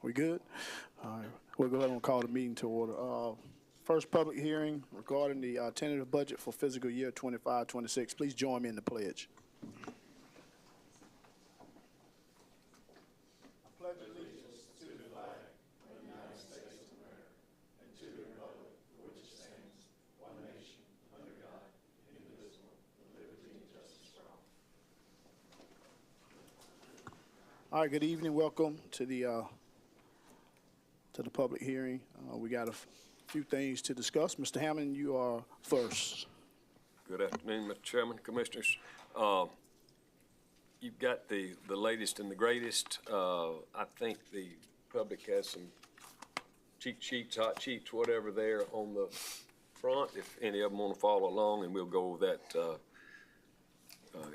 We good? All right. We'll go ahead and call the meeting to order. First public hearing regarding the tentative budget for fiscal year 25-26. Please join me in the pledge. I pledge allegiance to the flag of the United States of America and to the republic for which it stands, one nation, under God, indivisible, with liberty and justice for all. All right, good evening. Welcome to the public hearing. We got a few things to discuss. Mr. Hammond, you are first. Good afternoon, Mr. Chairman, Commissioners. You've got the latest and the greatest. I think the public has some cheat sheets, hot sheets, whatever there on the front, if any of them want to follow along, and we'll go over that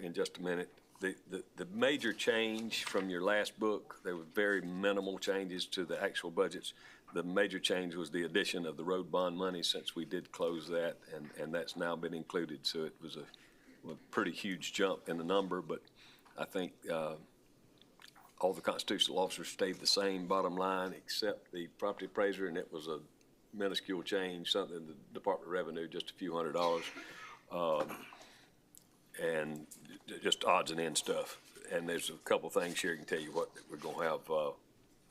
in just a minute. The major change from your last book, there were very minimal changes to the actual budgets. The major change was the addition of the road bond money, since we did close that, and that's now been included. So it was a pretty huge jump in the number, but I think all the constitutional officers stayed the same bottom line except the property appraiser, and it was a minuscule change, something in the Department of Revenue, just a few $100s. And just odds and ends stuff. And there's a couple things here I can tell you what we're going to have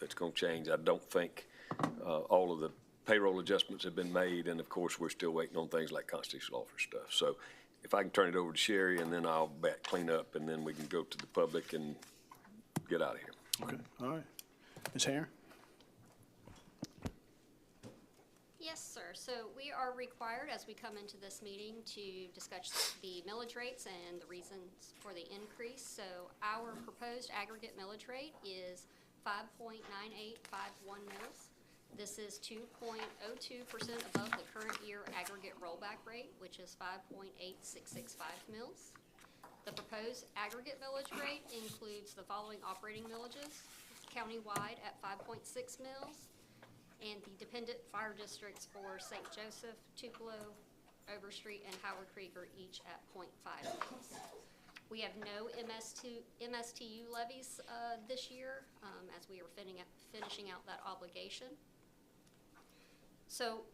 that's going to change. I don't think all of the payroll adjustments have been made, and of course we're still waiting on things like constitutional officer stuff. So if I can turn it over to Sherry, and then I'll back clean up, and then we can go to the public and get out of here. Okay, all right. Ms. Herron? Yes, sir. So we are required, as we come into this meeting, to discuss the millage rates and the reasons for the increase. So our proposed aggregate millage rate is 5.9851 mils. This is 2.02% above the current year aggregate rollback rate, which is 5.8665 mils. The proposed aggregate millage rate includes the following operating millages: countywide at 5.6 mils, and the dependent fire districts for St. Joseph, Tupelo, Overstreet, and Howard Creek are each at 0.5 mils. We have no MSTU levies this year, as we are finishing out that obligation. So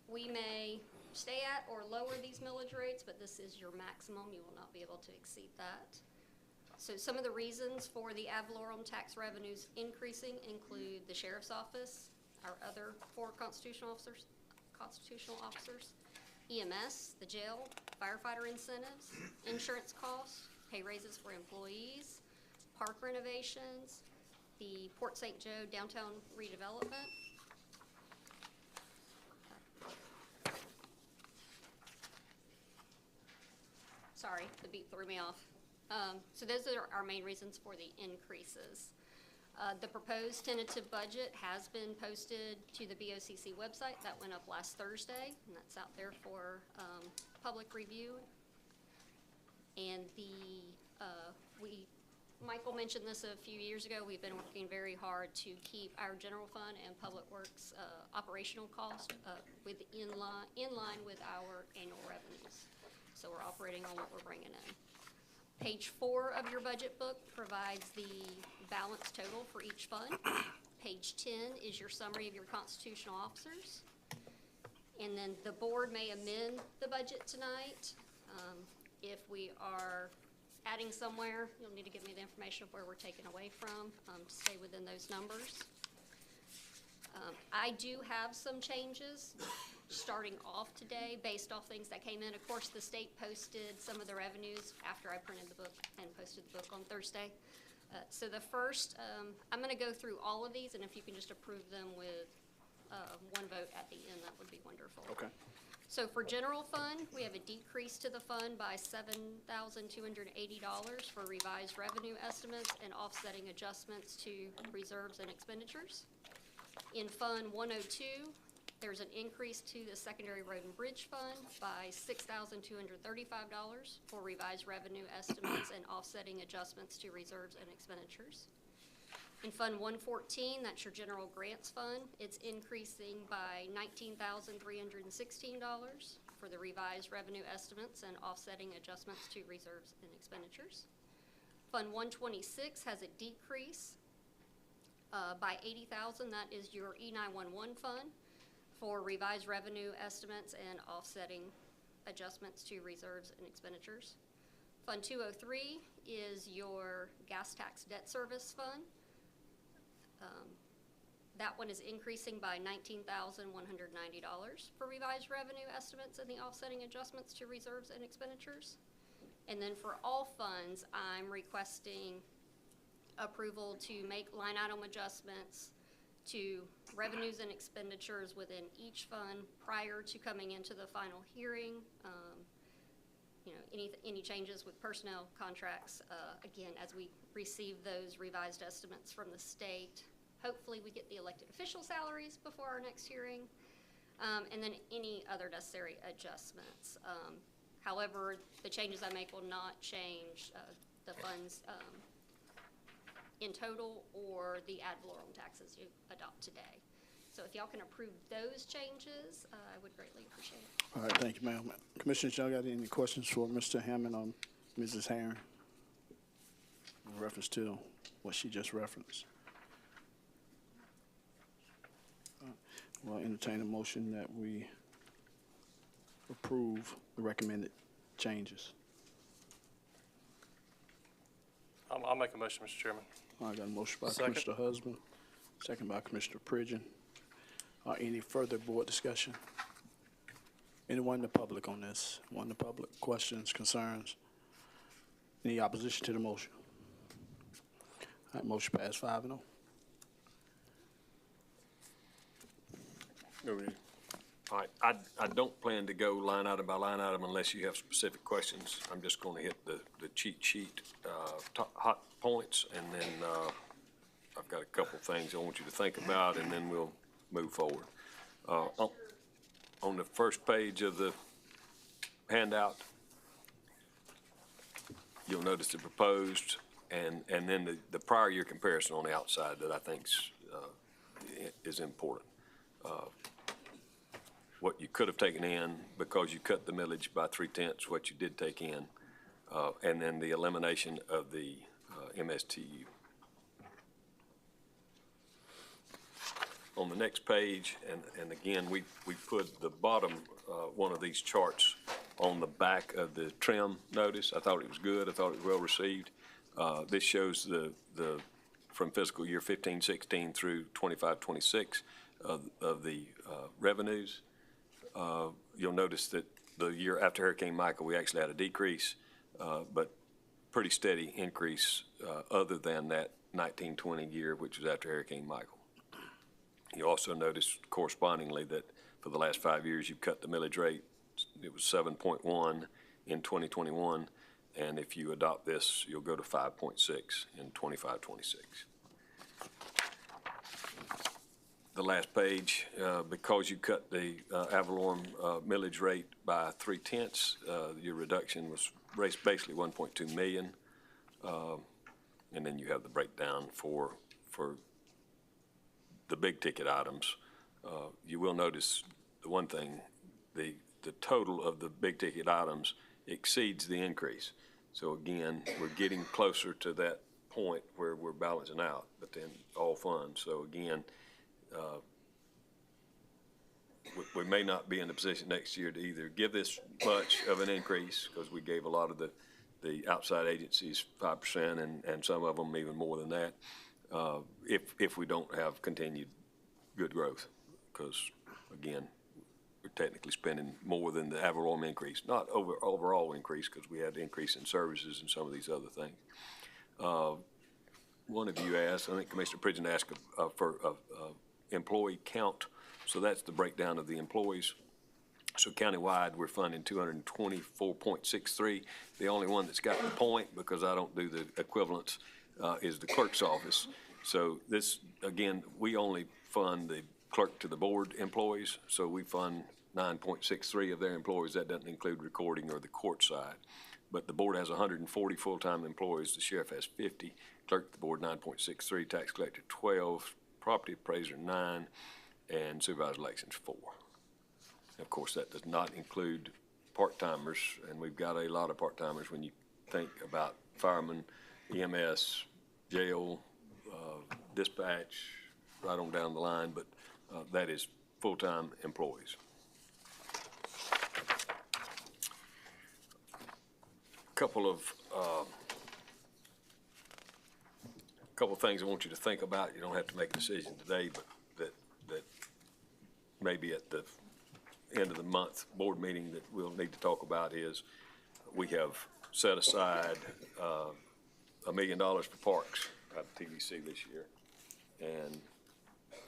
we may stay at or lower these millage rates, but this is your maximum. You will not be able to exceed that. So some of the reasons for the ad valorem tax revenues increasing include the sheriff's office, our other four constitutional officers, EMS, the jail, firefighter incentives, insurance costs, pay raises for employees, park renovations, the Port St. Joe downtown redevelopment. Sorry, the beat threw me off. So those are our main reasons for the increases. The proposed tentative budget has been posted to the BOCC website. That went up last Thursday, and that's out there for public review. And Michael mentioned this a few years ago. We've been working very hard to keep our general fund and public works operational cost in line with our annual revenues. So we're operating on what we're bringing in. Page 4 of your budget book provides the balance total for each fund. Page 10 is your summary of your constitutional officers. And then the board may amend the budget tonight. If we are adding somewhere, you'll need to give me the information of where we're taking away from to stay within those numbers. I do have some changes starting off today based off things that came in. Of course, the state posted some of the revenues after I printed the book and posted the book on Thursday. So the first, I'm going to go through all of these, and if you can just approve them with one vote at the end, that would be wonderful. Okay. So for general fund, we have a decrease to the fund by $7,280 for revised revenue estimates and offsetting adjustments to reserves and expenditures. In Fund 102, there's an increase to the Secondary Road and Bridge Fund by $6,235 for revised revenue estimates and offsetting adjustments to reserves and expenditures. In Fund 114, that's your General Grants Fund, it's increasing by $19,316 for the revised revenue estimates and offsetting adjustments to reserves and expenditures. Fund 126 has a decrease by $80,000. That is your E911 fund for revised revenue estimates and offsetting adjustments to reserves and expenditures. Fund 203 is your gas tax debt service fund. That one is increasing by $19,190 for revised revenue estimates and the offsetting adjustments to reserves and expenditures. And then for all funds, I'm requesting approval to make line item adjustments to revenues and expenditures within each fund prior to coming into the final hearing. Any changes with personnel contracts, again, as we receive those revised estimates from the state. Hopefully we get the elected official salaries before our next hearing, and then any other necessary adjustments. However, the changes I make will not change the funds in total or the ad valorem taxes you adopt today. So if y'all can approve those changes, I would greatly appreciate it. All right, thank you, ma'am. Commissioners, y'all got any questions for Mr. Hammond or Mrs. Herring in reference to what she just referenced? Well, entertain a motion that we approve the recommended changes. I'll make a motion, Mr. Chairman. I got a motion by Second. Commissioner Husband, second by Commissioner Pridgeon. Any further board discussion? Anyone in the public on this? One in the public, questions, concerns? Any opposition to the motion? All right, motion passed 5-0. All right, I don't plan to go line item by line item unless you have specific questions. I'm just going to hit the cheat sheet hot points, and then I've got a couple things I want you to think about, and then we'll move forward. On the first page of the handout, you'll notice the proposed and then the prior year comparison on the outside that I think is important. What you could have taken in because you cut the millage by 3/10, what you did take in, and then the elimination of the MSTU. On the next page, and again, we put the bottom one of these charts on the back of the trim notice. I thought it was good. I thought it was well received. This shows the from fiscal year 15-16 through 25-26 of the revenues. You'll notice that the year after Hurricane Michael, we actually had a decrease, but pretty steady increase other than that 19-20 year, which was after Hurricane Michael. You also notice correspondingly that for the last 5 years, you've cut the millage rate. It was 7.1 in 2021, and if you adopt this, you'll go to 5.6 in 25-26. The last page, because you cut the ad valorem millage rate by 3/10, your reduction was basically 1.2 million, and then you have the breakdown for the big ticket items. You will notice the one thing, the total of the big ticket items exceeds the increase. So again, we're getting closer to that point where we're balancing out, but then all funds. So again, we may not be in a position next year to either give this much of an increase, because we gave a lot of the outside agencies 5% and some of them even more than that, if we don't have continued good growth, because again, we're technically spending more than the ad valorem increase, not overall increase, because we had increase in services and some of these other things. One of you asked, I think Commissioner Pridgeon asked for employee count. So that's the breakdown of the employees. So countywide, we're funding 224.63. The only one that's got the point, because I don't do the equivalents, is the clerk's office. So this, again, we only fund the clerk to the board employees. So we fund 9.63 of their employees. That doesn't include recording or the court side. But the board has 140 full-time employees. The sheriff has 50. Clerk to the board, 9.63. Tax collector, 12. Property appraiser, 9. And supervisor elections, 4. Of course, that does not include part-timers, and we've got a lot of part-timers when you think about firemen, EMS, jail, dispatch, right on down the line, but that is full-time employees. Couple of things I want you to think about. You don't have to make a decision today, but that maybe at the end of the month board meeting that we'll need to talk about is we have set aside $1 million for parks out of TDC this year. And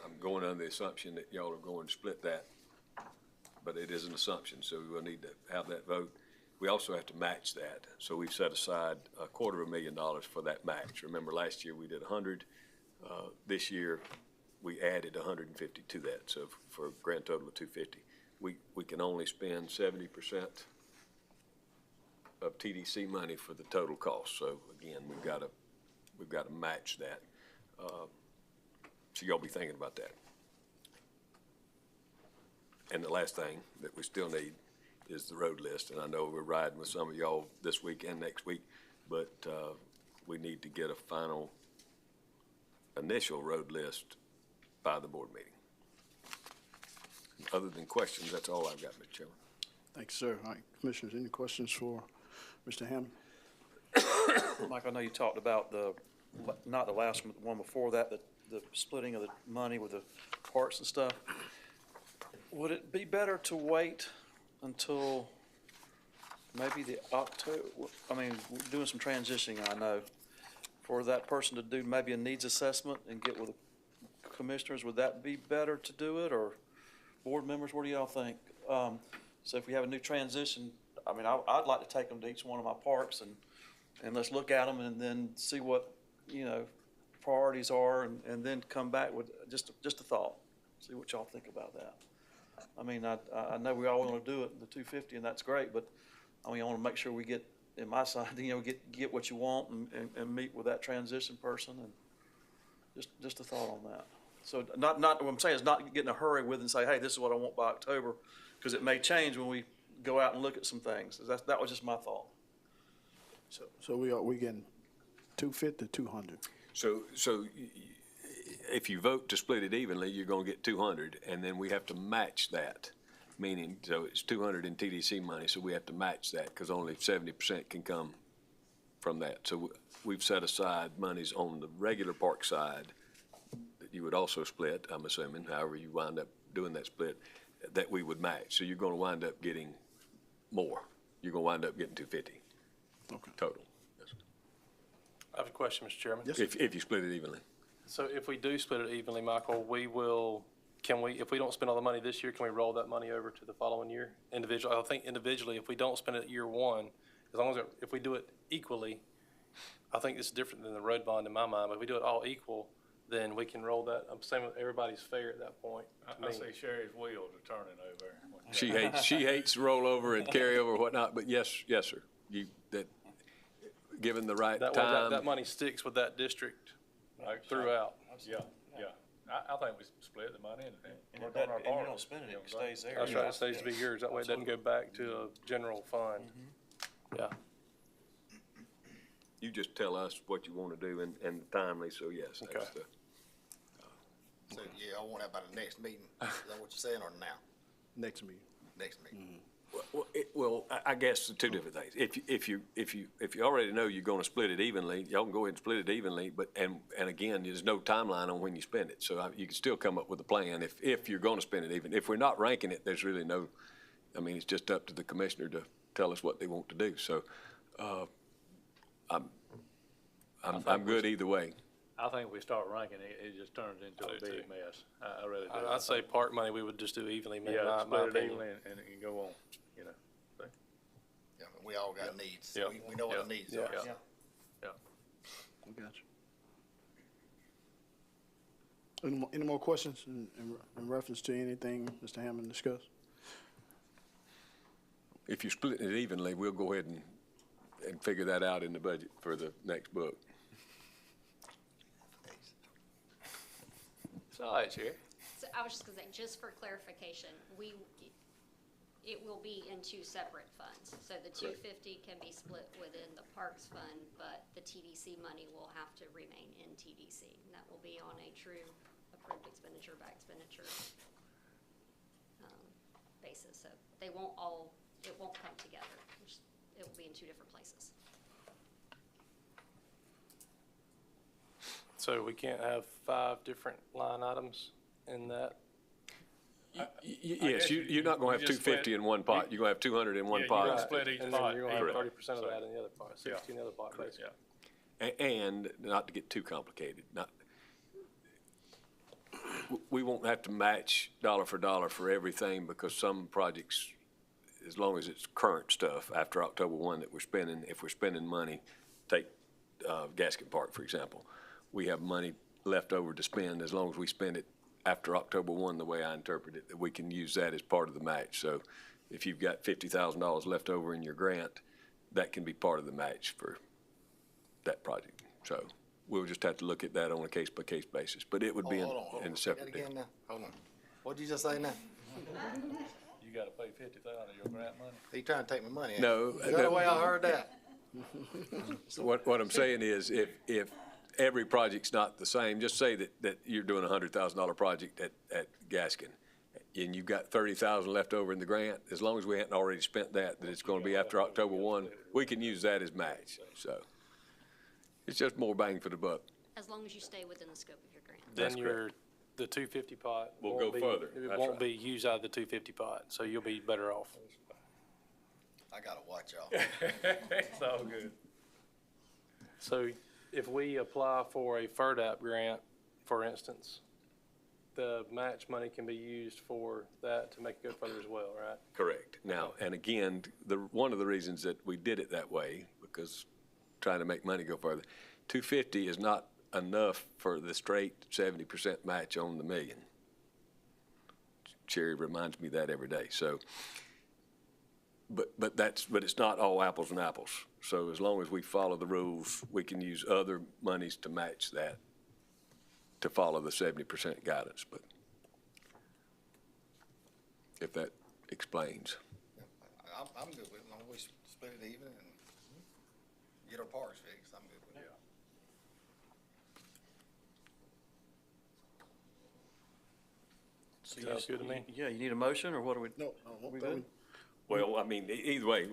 I'm going under the assumption that y'all are going to split that, but it is an assumption, so we will need to have that vote. We also have to match that, so we've set aside $250,000 for that match. Remember, last year we did 100. This year, we added 150 to that, so for a grand total of 250. We can only spend 70% of TDC money for the total cost, so again, we've got to match that. So y'all be thinking about that. And the last thing that we still need is the road list, and I know we're riding with some of y'all this week and next week, but we need to get a final initial road list by the board meeting. Other than questions, that's all I've got, Mr. Chairman. Thanks, sir. All right, Commissioners, any questions for Mr. Hammond? Mike, I know you talked about not the last one, but the one before that, the splitting of the money with the parks and stuff. Would it be better to wait until maybe the October, I mean, we're doing some transitioning, I know, for that person to do maybe a needs assessment and get with the commissioners? Would that be better to do it, or board members, what do y'all think? So if we have a new transition, I mean, I'd like to take them to each one of my parks and let's look at them and then see what, priorities are, and then come back with just a thought. See what y'all think about that. I mean, I know we all want to do it, the 250, and that's great, but I mean, I want to make sure we get, in my side, get what you want and meet with that transition person, and just a thought on that. So not what I'm saying is not get in a hurry with and say, hey, this is what I want by October, because it may change when we go out and look at some things. That was just my thought. So we getting 250, 200. So if you vote to split it evenly, you're gonna get 200, and then we have to match that, meaning, so it's 200 in TDC money, so we have to match that, because only 70% can come from that. So we've set aside monies on the regular park side that you would also split, I'm assuming, however you wind up doing that split, that we would match. So you're gonna wind up getting more. You're gonna wind up getting 250 total. Yes. I have a question, Mr. Chairman. Yes. If you split it evenly. So if we do split it evenly, Michael, if we don't spend all the money this year, can we roll that money over to the following year individually? I think individually, if we don't spend it year one, as long as, if we do it equally, I think it's different than the road bond in my mind, but if we do it all equal, then we can roll that. I'm saying everybody's fair at that point. I see Sherry's wheels are turning over. She hates rollover and carryover and whatnot, but yes, sir. Given the right That way, time. that money sticks with that district throughout. Yeah. I think we split the money and And work on our part. you don't spend it, it stays there. That's right, it stays to be yours. That way it doesn't go back to a general fund. Yeah. You just tell us what you want to do and timely, so yes. That's Okay. So, yeah, I want that by the next meeting. Is that what you're saying, or now? Next meeting. Next meeting. Well, I guess the two different things. If you already know you're going to split it evenly, y'all can go ahead and split it evenly, but, and again, there's no timeline on when you spend it. So you can still come up with a plan if you're going to spend it even. If we're not ranking it, there's really no, I mean, it's just up to the commissioner to tell us what they want to do. So, I'm good either way. I think if we start ranking it, it just turns into a big mess. I really do. I'd say park money, we would just do evenly, maybe, Yeah, my split it opinion. evenly and go on, Yeah, we all got needs. Yeah. We know what the needs are. Yeah. We got you. Any more questions in reference to anything Mr. Hammond discussed? If you split it evenly, we'll go ahead and figure that out in the budget for the next book. It's all right, Chair. So I was just gonna say, just for clarification, it will be in two separate funds. So the 250 can be split within the Parks Fund, but the TDC money will have to remain in TDC. And that will be on a true approved expenditure by expenditure basis. So they won't all, it won't come together. It will be in two different places. So we can't have 5 different line items in that? Yes, you're not gonna have you just 250 in one pot, you're gonna have 200 in one Yeah, you're gonna pot. split each And then pot. you're gonna have Correct. 30% of that in the other pot, 60 in the other pot, basically. Yeah. And not to get too complicated, we won't have to match dollar for everything, because some projects, as long as it's current stuff after October 1 that we're spending, if we're spending money, take Gaskin Park, for example. We have money left over to spend, as long as we spend it after October 1, the way I interpret it, that we can use that as part of the match. So if you've got $50,000 left over in your grant, that can be part of the match for that project. So we'll just have to look at that on a case-by-case basis, but it would be Hold on. in a Say that separate deal. again now. Hold on. What'd you just say now? You gotta pay 50,000 of your grant money. He trying to take my money. No, Is that the way I heard that? What I'm saying is, if every project's not the same, just say that you're doing a $100,000 project at Gaskin, and you've got 30,000 left over in the grant, as long as we hadn't already spent that it's gonna be after October 1, we can use that as match, so. It's just more bang for the buck. As long as you stay within the scope of your grant. That's Then the 250 pot. Will won't go be- further. It That's won't right. be used out of the 250 pot, so you'll be better off. I gotta watch y'all. It's all good. So if we apply for a FERDAP grant, for instance, the match money can be used for that to make it go further as well, right? Correct. Now, and again, one of the reasons that we did it that way, because trying to make money go further, 250 is not enough for the straight 70% match on the million. Sherry reminds me that every day, so. But it's not all apples and apples. So as long as we follow the rules, we can use other monies to match that, to follow the 70% guidance, but if that explains. I'm good with it. As long as we split it even and get our parts fixed, I'm good with it. So Sounds good to me. Yeah, you need a motion, or what are we? No, We good? Well, I mean, either way,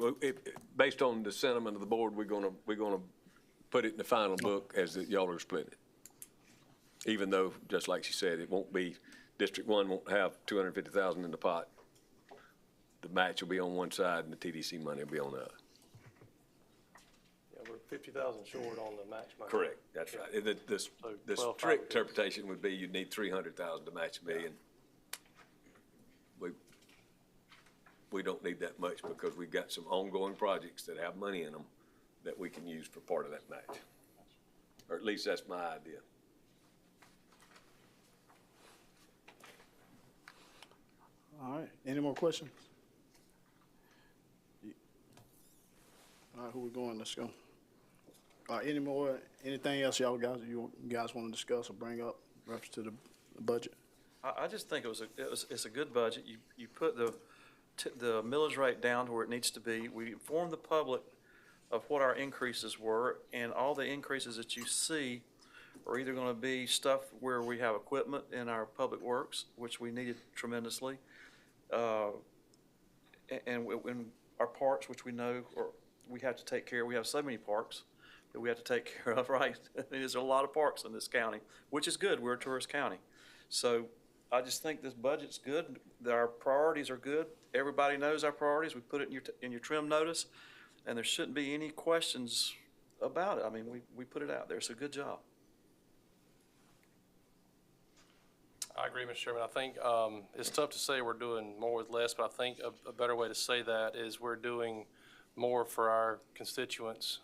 based on the sentiment of the board, we're gonna put it in the final book as that y'all are splitting it. Even though, just like she said, it won't be, District 1 won't have 250,000 in the pot. The match will be on one side and the TDC money will be on the other. Yeah, we're 50,000 short on the match money. Correct, that's right. The 12,500. strict interpretation would be you'd need 300,000 to match a million. We don't need that much because we've got some ongoing projects that have money in them that we can use for part of that match. Or at least that's my idea. All right, any more questions? All right, who we going? Let's go. All right, anything else you guys want to discuss or bring up reference to the budget? I just think it's a good budget. You put the millage rate down to where it needs to be. We informed the public of what our increases were, and all the increases that you see are either going to be stuff where we have equipment in our public works, which we needed tremendously, and when our parks, which we know we have to take care of. We have so many parks that we have to take care of, right? There's a lot of parks in this county, which is good. We're a tourist county. So I just think this budget's good. Our priorities are good. Everybody knows our priorities. We put it in your trim notice, and there shouldn't be any questions about it. I mean, we put it out there. It's a good job. I agree, Mr. Chairman. I think it's tough to say we're doing more with less, but I think a better way to say that is we're doing more for our constituents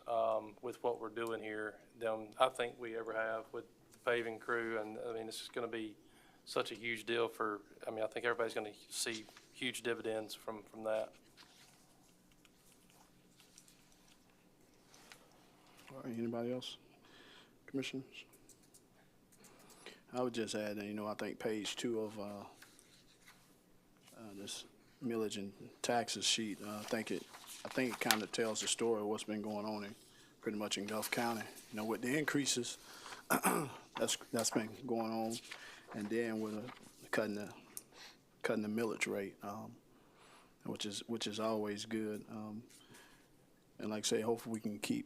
with what we're doing here than I think we ever have with the paving crew. And I mean, it's just going to be such a huge deal for, I mean, I think everybody's going to see huge dividends from that. All right, anybody else? Commissioners? I would just add that, I think page 2 of this millage and taxes sheet, I think it kind of tells the story of what's been going on in pretty much in Gulf County. You know, with the increases, that's been going on, and then with cutting the millage rate, which is always good. And like I say, hopefully we can keep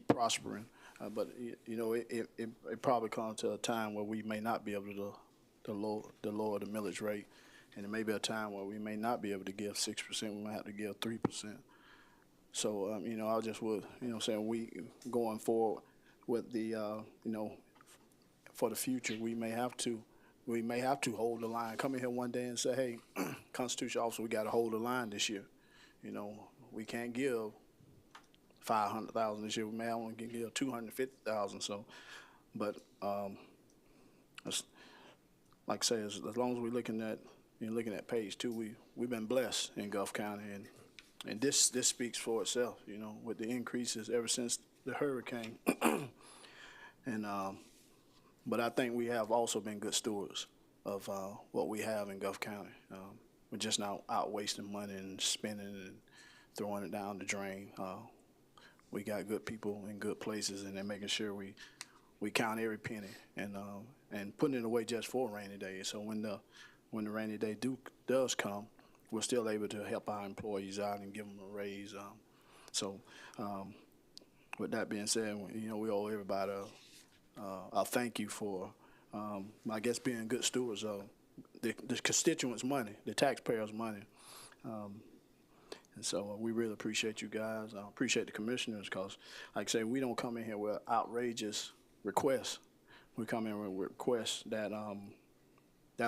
prospering. But you know, it probably comes to a time where we may not be able to lower the millage rate, and there may be a time where we may not be able to give 6%. We might have to give 3%. So you know, I just would, you know, saying we going forward with the you know, for the future, we may have to hold the line. Come in here one day and say, hey, Constitution officer, we got to hold the line this year. You know, we can't give 500,000 this year. We may only give 250,000. So, but like I say, as long as we're looking at page 2, we've been blessed in Gulf County, and this speaks for itself. You know, with the increases ever since the hurricane, and but I think we have also been good stewards of what we have in Gulf County. We're just not out wasting money and spending and throwing it down the drain. We got good people in good places, and they're making sure we count every penny and putting it away just for a rainy day. So when the rainy day does come, we're still able to help our employees out and give them a raise. With that being said, you know, we owe everybody a thank you for, I guess, being good stewards of the constituents' money, the taxpayers' money. And so we really appreciate you guys. I appreciate the commissioners because, like I say, we don't come in here with outrageous requests. We come in with requests that are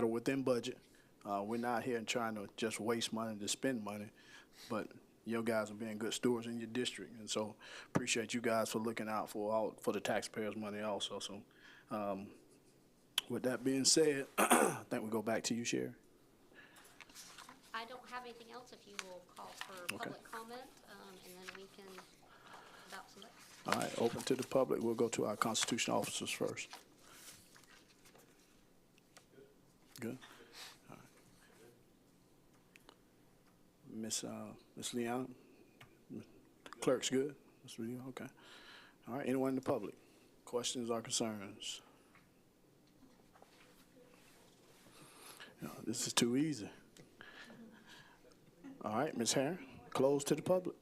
within budget. We're not here trying to just waste money to spend money, but your guys are being good stewards in your district, and so appreciate you guys for looking out for the taxpayers' money also. So, with that being said, I think we go back to you, Sherry. I don't have anything else if you will call for public comment, and then we can adopt some. All right, open to the public. We'll go to our constitutional officers first. Good. All right. Miss Leon, clerk's good. Miss Leon, okay. All right. Anyone in the public? Questions or concerns? No, this is too easy. All right, Ms. Herron, close to the public.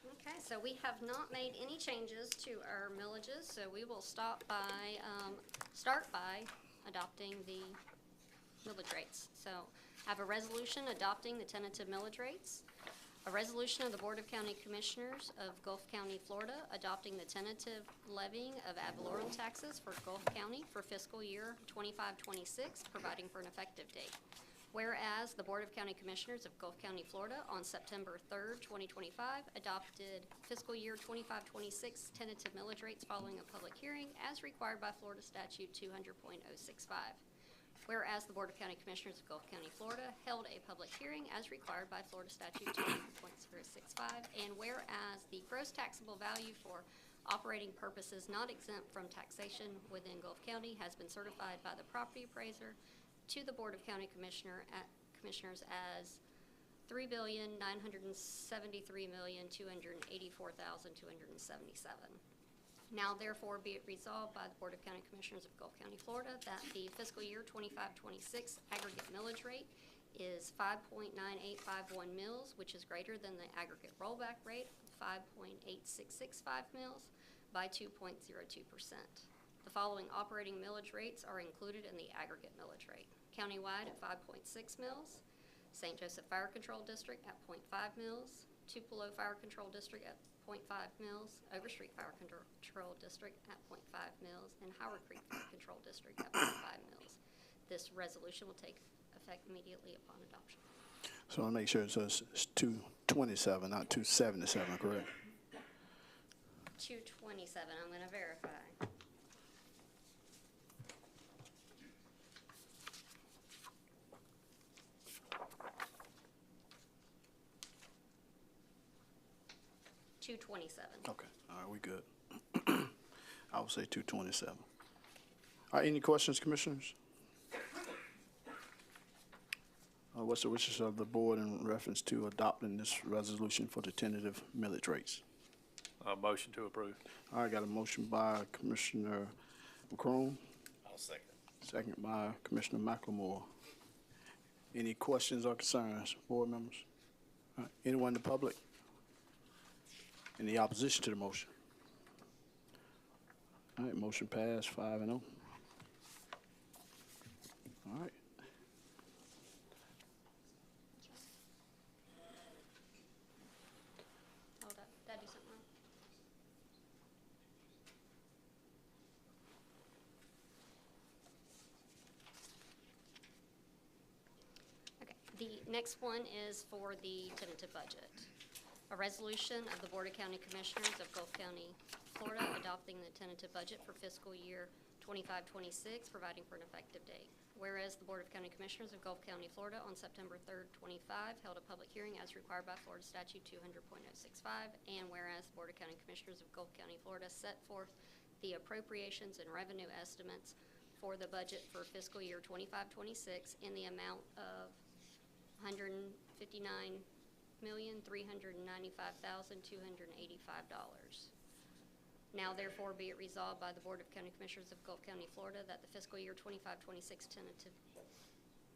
Okay, so we have not made any changes to our millages, so we will start by adopting the millage rates. So I have a resolution adopting the tentative millage rates, a resolution of the Board of County Commissioners of Gulf County, Florida, adopting the tentative levying of ad valorem taxes for Gulf County for fiscal year 25-26, providing for an effective date. Whereas the Board of County Commissioners of Gulf County, Florida, on September 3rd, 2025, adopted fiscal year 25-26 tentative millage rates following a public hearing as required by Florida Statute 200.065. Whereas the Board of County Commissioners of Gulf County, Florida, held a public hearing as required by Florida Statute 200.065, and whereas the gross taxable value for operating purposes not exempt from taxation within Gulf County has been certified by the property appraiser to the Board of County Commissioners as $3,973,284,277. Now therefore be it resolved by the Board of County Commissioners of Gulf County, Florida, that the fiscal year 25-26 aggregate millage rate is 5.9851 mils, which is greater than the aggregate rollback rate of 5.8665 mils by 2.02%. The following operating millage rates are included in the aggregate millage rate. Countywide at 5.6 mils, St. Joseph Fire Control District at 0.5 mils, Tupelo Fire Control District at 0.5 mils, Overstreet Fire Control District at 0.5 mils, and Howard Creek Fire Control District at 0.5 mils. This resolution will take effect immediately upon adoption. So I'll make sure it says it's 227, not 277, correct? 227, I'm going to verify. $227. Okay, all right, we good. I would say 227. All right, any questions, commissioners? What's the wishes of the board in reference to adopting this resolution for the tentative millage rates? Motion to approve. All right, got a motion by Commissioner McCrone, I'll second. second by Commissioner McLemore. Any questions or concerns, board members? All right, anyone in the public? Any opposition to the motion? All right, motion passed, 5-0. All right. Hold up, did I do something wrong? Okay, the next one is for the tentative budget. A resolution of the Board of County Commissioners of Gulf County, Florida, adopting the tentative budget for fiscal year 25-26, providing for an effective date. Whereas the Board of County Commissioners of Gulf County, Florida, on September 3rd, 25, held a public hearing as required by Florida Statute 200.065, and whereas the Board of County Commissioners of Gulf County, Florida, set forth the appropriations and revenue estimates for the budget for fiscal year 25-26 in the amount of $159,395,285. Now therefore be it resolved by the Board of County Commissioners of Gulf County, Florida, that the fiscal year 25-26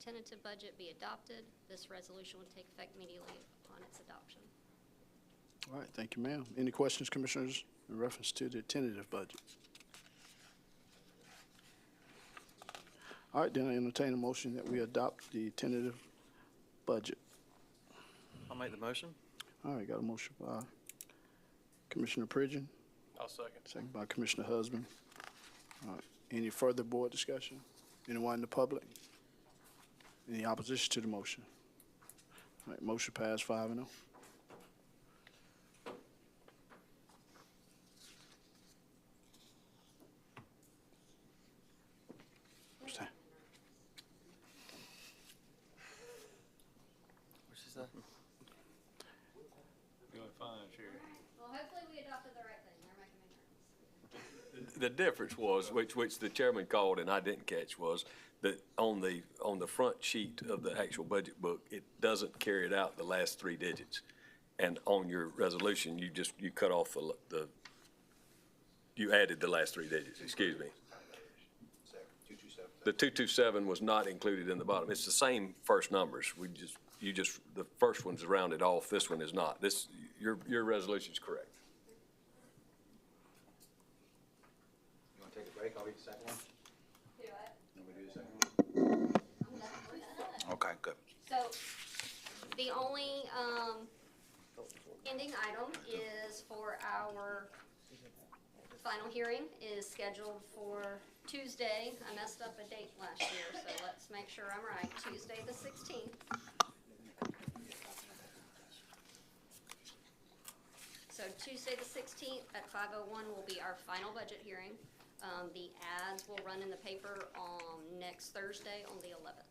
tentative budget be adopted. This resolution will take effect immediately upon its adoption. All right, thank you, ma'am. Any questions, commissioners, in reference to the tentative budget? All right, then I entertain a motion that we adopt the tentative budget. I'll make the motion. All right, got a motion by Commissioner Pridgeon, I'll second. second by Commissioner Husband. All right, any further board discussion? Anyone in the public? Any opposition to the motion? All right, motion passed 5-0. Stand. What's she say? Doing fine, Sherry. Well, hopefully we adopted the right thing. They're making me nervous. The difference was, which the chairman called and I didn't catch, was that on the front sheet of the actual budget book, it doesn't carry it out the last three digits. And on your resolution, you cut off you added the last three digits, excuse me. 227. The 227 was not included in the bottom. It's the same first numbers. The first one's rounded off, this one is not. Your resolution's correct. You want to take a break? I'll read the second one. Do it. Want me to do the second one? Okay, good. So, the only, ending item is for our final hearing is scheduled for Tuesday. I messed up a date last year, so let's make sure I'm right. Tuesday the 16th. So Tuesday the 16th at 5:01 will be our final budget hearing. The ads will run in the paper on next Thursday on the 11th.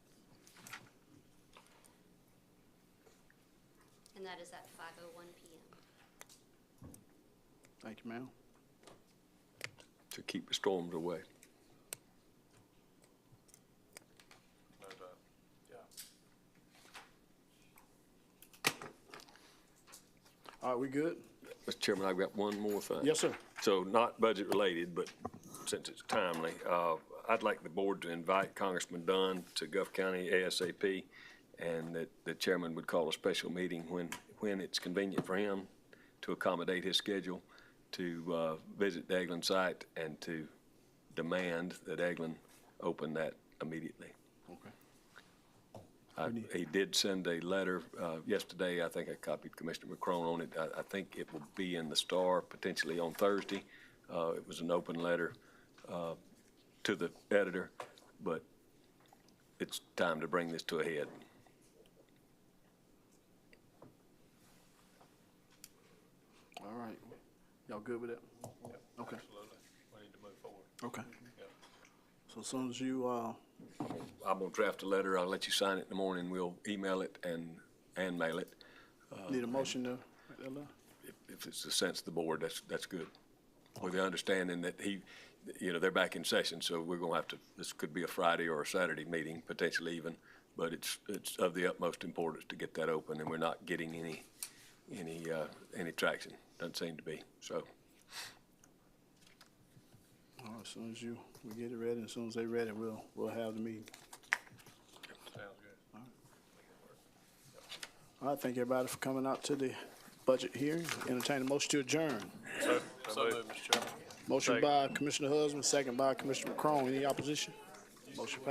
And that is at 5:01 p.m. Thank you, ma'am. To keep the storms away. No doubt. Yeah. All right, we good? Mr. Chairman, I've got one more thing. Yes, sir. So not budget related, but since it's timely, I'd like the board to invite Congressman Dunn to Gulf County ASAP, and that the chairman would call a special meeting when it's convenient for him to accommodate his schedule, to visit the Eglin site and to demand that Eglin open that immediately. Okay. He did send a letter yesterday. I think I copied Commissioner McCrone on it. I think it will be in the Star potentially on Thursday. It was an open letter to the editor, but it's time to bring this to a head. All right. Y'all good with that? Okay. Absolutely. We need to move forward. Okay. Yeah. So as soon as you, I'm gonna draft a letter. I'll let you sign it in the morning. We'll email it and mail it. need a motion to write that letter? If it's the sense of the board, that's good. With the understanding that they're back in session, so we're gonna have to, this could be a Friday or a Saturday meeting, potentially even, but it's of the utmost importance to get that open, and we're not getting any traction. Doesn't seem to be, so. All right, as soon as we get it ready, as soon as they ready, we'll have the meeting. Sounds good. All right, thank everybody for coming out to the budget hearing. Entertain a motion to adjourn. So moved, Mr. Chairman. Motion by Commissioner Husband, second by Commissioner McCrone. Any opposition? Motion passed.